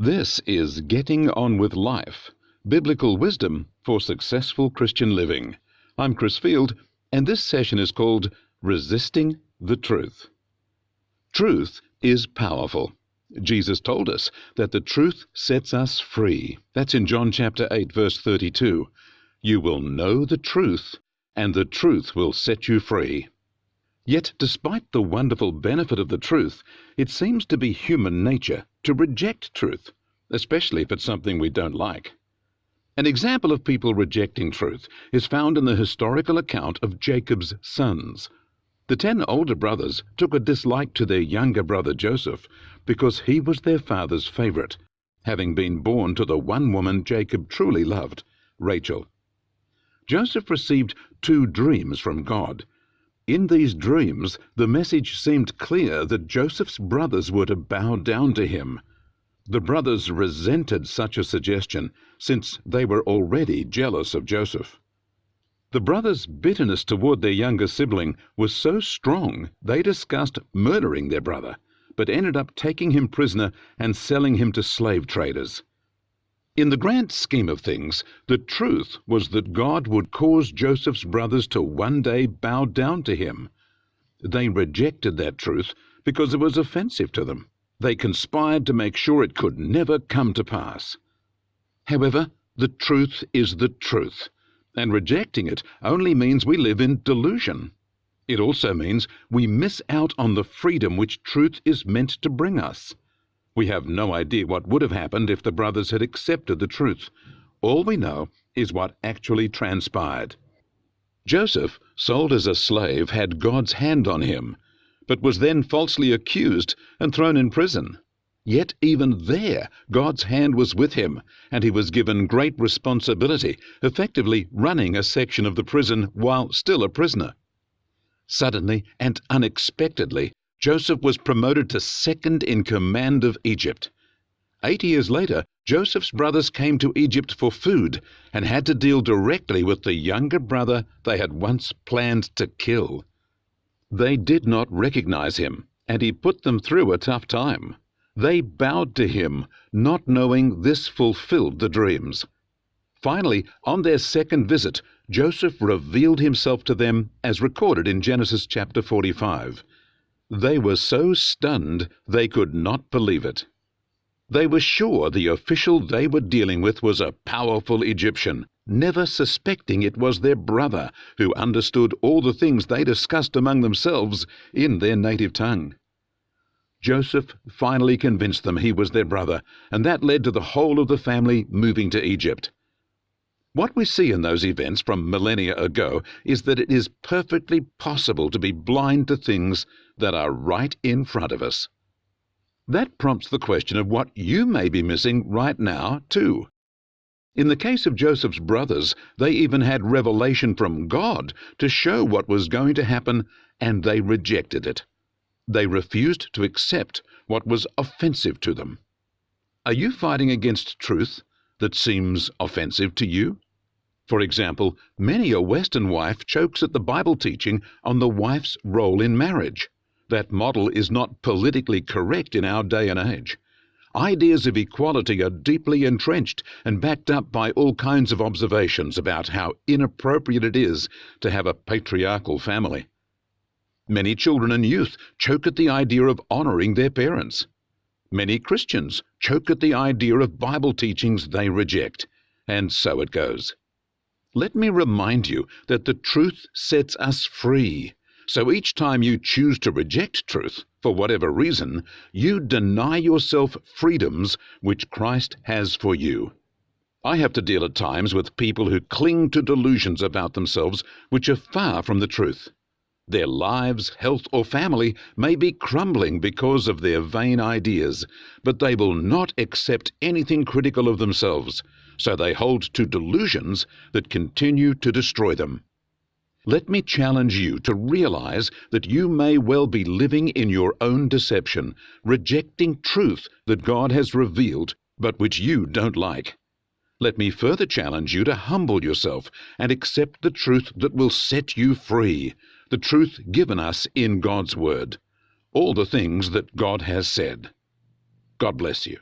This is Getting On With Life, Biblical Wisdom for Successful Christian Living. I'm Chris Field, and this session is called Resisting the Truth. Truth is powerful. Jesus told us that the truth sets us free. That's in John chapter 8, verse 32. You will know the truth, and the truth will set you free. Yet, despite the wonderful benefit of the truth, it seems to be human nature to reject truth, especially if it's something we don't like. An example of people rejecting truth is found in the historical account of Jacob's sons. The 10 older brothers took a dislike to their younger brother Joseph because he was their father's favorite, having been born to the one woman Jacob truly loved, Rachel. Joseph received 2 dreams from God. In these dreams, the message seemed clear that Joseph's brothers were to bow down to him. The brothers resented such a suggestion, since they were already jealous of Joseph. The brothers' bitterness toward their younger sibling was so strong they discussed murdering their brother, but ended up taking him prisoner and selling him to slave traders. In the grand scheme of things, the truth was that God would cause Joseph's brothers to one day bow down to him. They rejected that truth because it was offensive to them. They conspired to make sure it could never come to pass. However, the truth is the truth, and rejecting it only means we live in delusion. It also means we miss out on the freedom which truth is meant to bring us. We have no idea what would have happened if the brothers had accepted the truth. All we know is what actually transpired. Joseph, sold as a slave, had God's hand on him, but was then falsely accused and thrown in prison. Yet even there, God's hand was with him, and he was given great responsibility, effectively running a section of the prison while still a prisoner. Suddenly and unexpectedly, Joseph was promoted to second in command of Egypt. 8 years later, Joseph's brothers came to Egypt for food and had to deal directly with the younger brother they had once planned to kill. They did not recognize him, and he put them through a tough time. They bowed to him, not knowing this fulfilled the dreams. Finally, on their second visit, Joseph revealed himself to them as recorded in Genesis chapter 45. They were so stunned they could not believe it. They were sure the official they were dealing with was a powerful Egyptian, never suspecting it was their brother who understood all the things they discussed among themselves in their native tongue. Joseph finally convinced them he was their brother, and that led to the whole of the family moving to Egypt. What we see in those events from millennia ago is that it is perfectly possible to be blind to things that are right in front of us. That prompts the question of what you may be missing right now, too. In the case of Joseph's brothers, they even had revelation from God to show what was going to happen, and they rejected it. They refused to accept what was offensive to them. Are you fighting against truth that seems offensive to you? For example, many a Western wife chokes at the Bible teaching on the wife's role in marriage. That model is not politically correct in our day and age. Ideas of equality are deeply entrenched and backed up by all kinds of observations about how inappropriate it is to have a patriarchal family. Many children and youth choke at the idea of honoring their parents. Many Christians choke at the idea of Bible teachings they reject, and so it goes. Let me remind you that the truth sets us free. So each time you choose to reject truth, for whatever reason, you deny yourself freedoms which Christ has for you. I have to deal at times with people who cling to delusions about themselves which are far from the truth. Their lives, health, or family may be crumbling because of their vain ideas, but they will not accept anything critical of themselves, so they hold to delusions that continue to destroy them. Let me challenge you to realize that you may well be living in your own deception, rejecting truth that God has revealed, but which you don't like. Let me further challenge you to humble yourself and accept the truth that will set you free, the truth given us in God's Word, all the things that God has said. God bless you.